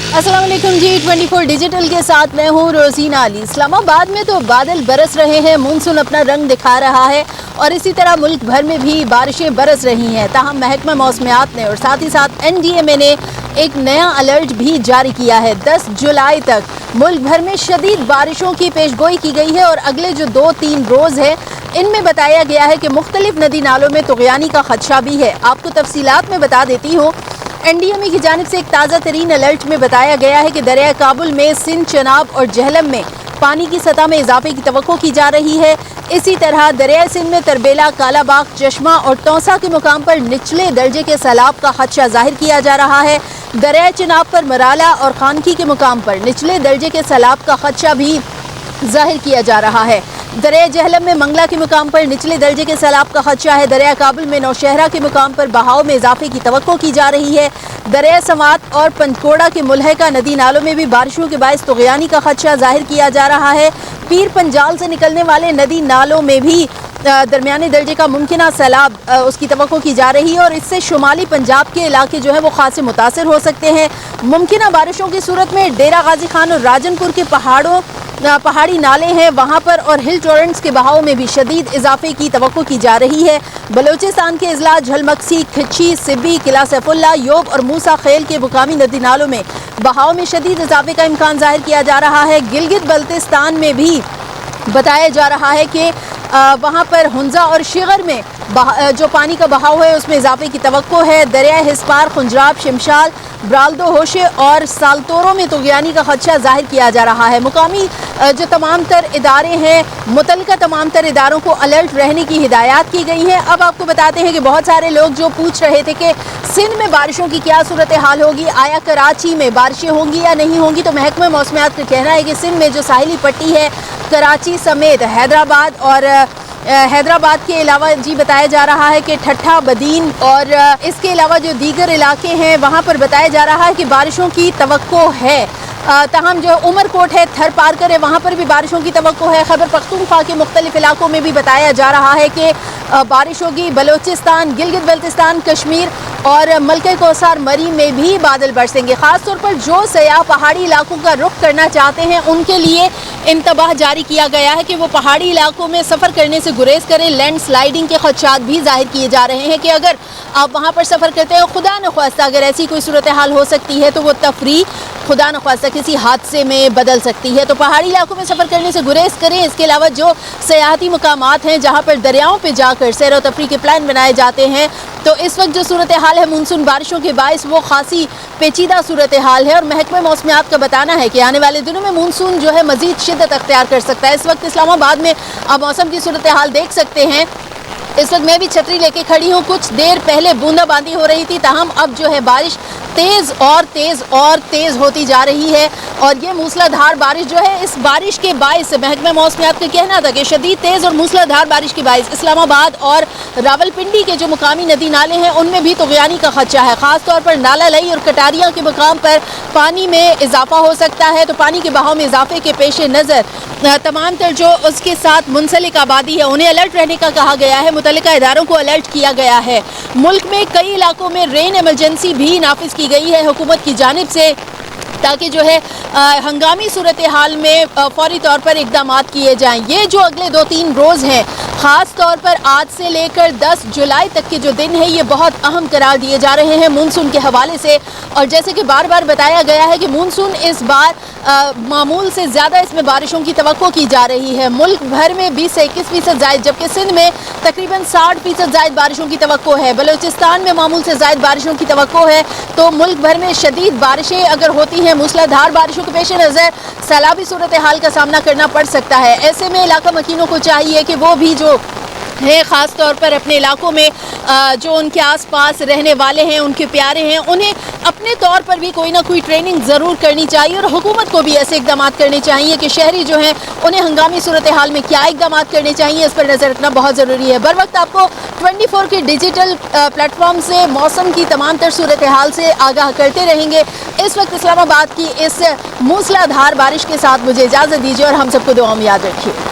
अस्सलाम वालेकुम जी। 24 डिजिटल के साथ मैं हूँ रोजीना अली। इस्लामाबाद में तो बादल बरस रहे हैं, मानसून अपना रंग दिखा रहा है और इसी तरह मुल्क भर में भी बारिशें बरस रही हैं। ताहम महकमा मौसमियात ने और साथ ही साथ NDMA ने एक नया अलर्ट भी जारी किया है। 10 जुलाई तक मुल्क भर में शदीद बारिशों की पेशगोई की गई है और अगले जो 2-3 रोज़ है इनमें बताया गया है कि मुख्तलिफ नदी नालों में तुग़यानी का खदशा भी है। आपको तफसीलात में बता देती हूँ। NDMA की जानिब से एक ताज़ा तरीन अलर्ट में बताया गया है कि दरिया काबुल में सिंध, चनाब और जहलम में पानी की सतह में इजाफे की तवक्को की जा रही है। इसी तरह दरिया सिंध में तरबेला, कालाबाग, चश्मा और तौसा के मुकाम पर निचले दर्जे के सैलाब का खदशा जाहिर किया जा रहा है। दरिया चनाब पर मराला और खानकी के मुकाम पर निचले दर्जे के सैलाब का खदशा भी जाहिर किया जा रहा है। दरिया जहलम में मंगला के मुकाम पर निचले दर्जे के सैलाब का खदशा है। दरिया काबुल में नौशहरा के मुकाम पर बहाव में इजाफे की तवक्को की जा रही है। दरिया समात और पंचकोड़ा के मुल्हका नदी नालों में भी बारिशों के बायस तुग़यानी का खदशा जाहिर किया जा रहा है। पीर पंजाल से निकलने वाले नदी नालों में भी दरमियाने दर्जे का मुमकिन सैलाब उसकी तवक्को की जा रही है और इससे शुमाली पंजाब के इलाके जो है वो खासे मुतासर हो सकते हैं। मुमकिन बारिशों की सूरत में डेरा गाजी खान और राजनपुर के पहाड़ी नाले हैं वहाँ पर और हिल टॉरेंट्स के बहाव में भी शदीद इजाफे की तवक्को की जा रही है। बलोचिस्तान के अजला झलमक्सी, खिच्ची, सिब्बी, किला सैफुल्ला, योब और मूसा खेल के मुकामी नदी नालों में बहाव में शदीद इजाफे का इम्कान जाहिर किया जा रहा है। गिलगित बल्तिस्तान में भी बताया जा रहा है कि वहाँ पर हुंजा और शिगर में जो पानी का बहाव है उसमें इजाफे की तवक्को है। दरिया हिस्पार, खुंजराब, शिमशाल, ब्रालदो, होशे और सालतोरों में तुग़यानी का खदशा जाहिर किया जा रहा है। मुकामी जो तमाम तर इदारे हैं, मुतल्लिका तमाम तर इदारों को अलर्ट रहने की हिदायत की गई है। अब आपको बताते हैं कि बहुत सारे लोग जो पूछ रहे थे कि सिंध में बारिशों की क्या सूरत हाल होगी, आया कराची में बारिशें होंगी या नहीं होंगी, तो महकमा मौसमियात का कहना है कि सिंध में जो साहिली पट्टी है, कराची समेत हैदराबाद और हैदराबाद के अलावा जी बताया जा रहा है कि ठट्ठा, बदीन और इसके अलावा जो दीगर इलाके हैं वहाँ पर बताया जा रहा है कि बारिशों की तवक्को है। ताहम जो उमरकोट है, थर पारकर है, वहाँ पर भी बारिशों की तवक्को है। खैबर पख्तूनख्वा के मुख्तलिफ इलाकों में भी बताया जा रहा है कि बारिश होगी। बलोचिस्तान, गिलगित बल्तिस्तान, कश्मीर और मलके कौसार मरी में भी बादल बरसेंगे। ख़ासतौर पर जो सयाह पहाड़ी इलाकों का रुख करना चाहते हैं उनके लिए इंतबाह जारी किया गया है कि वो पहाड़ी इलाकों में सफ़र करने से गुरेज करें। लैंड स्लाइडिंग के खदशात भी जाहिर किए जा रहे हैं कि अगर आप वहाँ पर सफ़र करते हैं, खुदा न ख्वास्ता अगर ऐसी कोई सूरत हाल हो सकती है तो वो तफरी खुदा न ख्वास्ता किसी हादसे में बदल सकती है। तो पहाड़ी इलाकों में सफ़र करने से गुरेज करें। इसके अलावा जो सयाहती मकामात हैं जहाँ पर दरियाओं पर जाकर सैर व तफरी के प्लान बनाए जाते हैं, तो इस वक्त जो सूरत हाल है मानसून बारिशों के बायस वो खासी पेचीदा सूरत हाल है और महकमा मौसमियात का बताना है कि आने वाले दिनों में मानसून जो है मज़ीद शिद्दत अख्तियार कर सकता है। इस वक्त इस्लामाबाद में आप मौसम की सूरत हाल देख सकते हैं। इस वक्त मैं भी छतरी लेके खड़ी हूँ। कुछ देर पहले बूंदाबांदी हो रही थी, ताहम अब जो है बारिश तेज़ और तेज़ और तेज़ होती जा रही है और ये मूसलाधार बारिश जो है, इस बारिश के बायस महकमा मौसमियात का कहना था कि शदीद तेज़ और मूसलाधार बारिश के बायस इस्लामाबाद और रावलपिंडी के जो मुकामी नदी नाले हैं उनमें भी तुग़यानी का खदशा है। ख़ासतौर पर नाला लई और कटारियाँ के मुकाम पर पानी में इजाफा हो सकता है। तो पानी के बहाव में इजाफे के पेश नज़र तमाम तर जो उसके साथ मुंसलिक आबादी है उन्हें अलर्ट रहने का कहा गया है। मुतल्लिका इदारों को अलर्ट किया गया है। मुल्क में कई इलाकों में रेन एमरजेंसी भी नाफिज की गई है हुकूमत की जानिब से, ताकि जो है हंगामी सूरत हाल में फौरी तौर पर इकदाम किए जाएं। ये जो अगले 2-3 रोज़ हैं, ख़ास तौर पर आज से लेकर 10 जुलाई तक के जो दिन है ये बहुत अहम करार दिए जा रहे हैं मानसून के हवाले से। और जैसे कि बार बार बताया गया है कि मानसून इस बार मामूल से ज़्यादा इसमें बारिशों की तवक्को की जा रही है। मुल्क भर में 20 से 21% ज़ायद, जबकि सिंध में तकरीबन 60% ज़ायद बारिशों की तवक्को है। बलोचिस्तान में मामूल से ज़ायद बारिशों की तवक्को है। तो मुल्क भर में शदीद बारिशें अगर होती हैं, मूसलाधार बारिशों के पेश नज़र सैलाबी सूरत हाल का सामना करना पड़ सकता है। ऐसे में इलाका मकीनों को चाहिए कि वो भी जो है ख़ास तौर पर अपने इलाकों में जो उनके आसपास रहने वाले हैं, उनके प्यारे हैं, उन्हें अपने तौर पर भी कोई ना कोई ट्रेनिंग ज़रूर करनी चाहिए और हुकूमत को भी ऐसे इकदाम करने चाहिए कि शहरी जो हैं उन्हें हंगामी सूरत हाल में क्या इकदाम करने चाहिए, इस पर नज़र रखना बहुत ज़रूरी है। बर वक्त आपको 24 के डिजिटल प्लेटफॉर्म से मौसम की तमाम तर सूरत हाल से आगाह करते रहेंगे। इस वक्त इस्लामाबाद की इस मूसलाधार बारिश के साथ मुझे इजाज़त दीजिए और हम सबको दुआ में याद रखिए।